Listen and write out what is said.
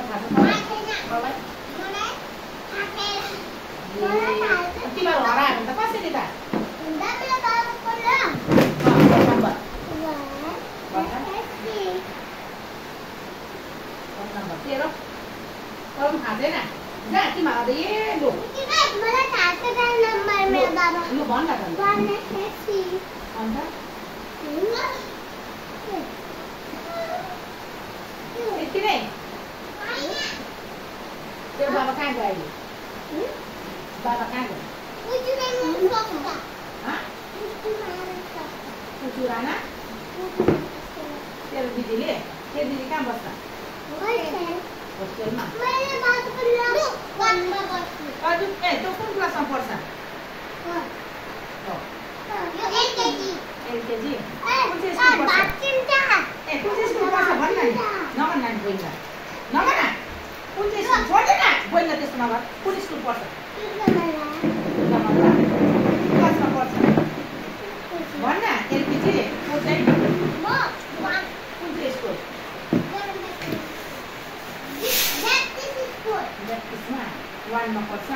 थाहा छ मलाई तिमीहरू हरायो भने त कसरी त तेरो अरू थाहा छैन जा तिमीहरू ए लु लु भन् न त अन्त यति नै तेरो बाबा कहाँ गयो अहिले बाबा कहाँ गयो कुचुराना तेरो दिदीले तेरो दिदी कहाँ बस्छ होस्टेलमा तँ कुन क्लासमा पढ्छ एलकेजी कुन चाहिँ स्कुल पढ्छ कुन चाहिँ स्कुल पढ्छ भन् न नभन् नानी बोल्न नभन कुन चाहिँ स्कुल छोड्दैन बोल्न त्यस्तो नभन् कुन स्कुल पढ्छ क्लासमा पढ्छ भन् न एलकेजी कुन चाहिँ कुन चाहिँ स्कुल ब्याप्टिस्टमा 1 मा पढ्छ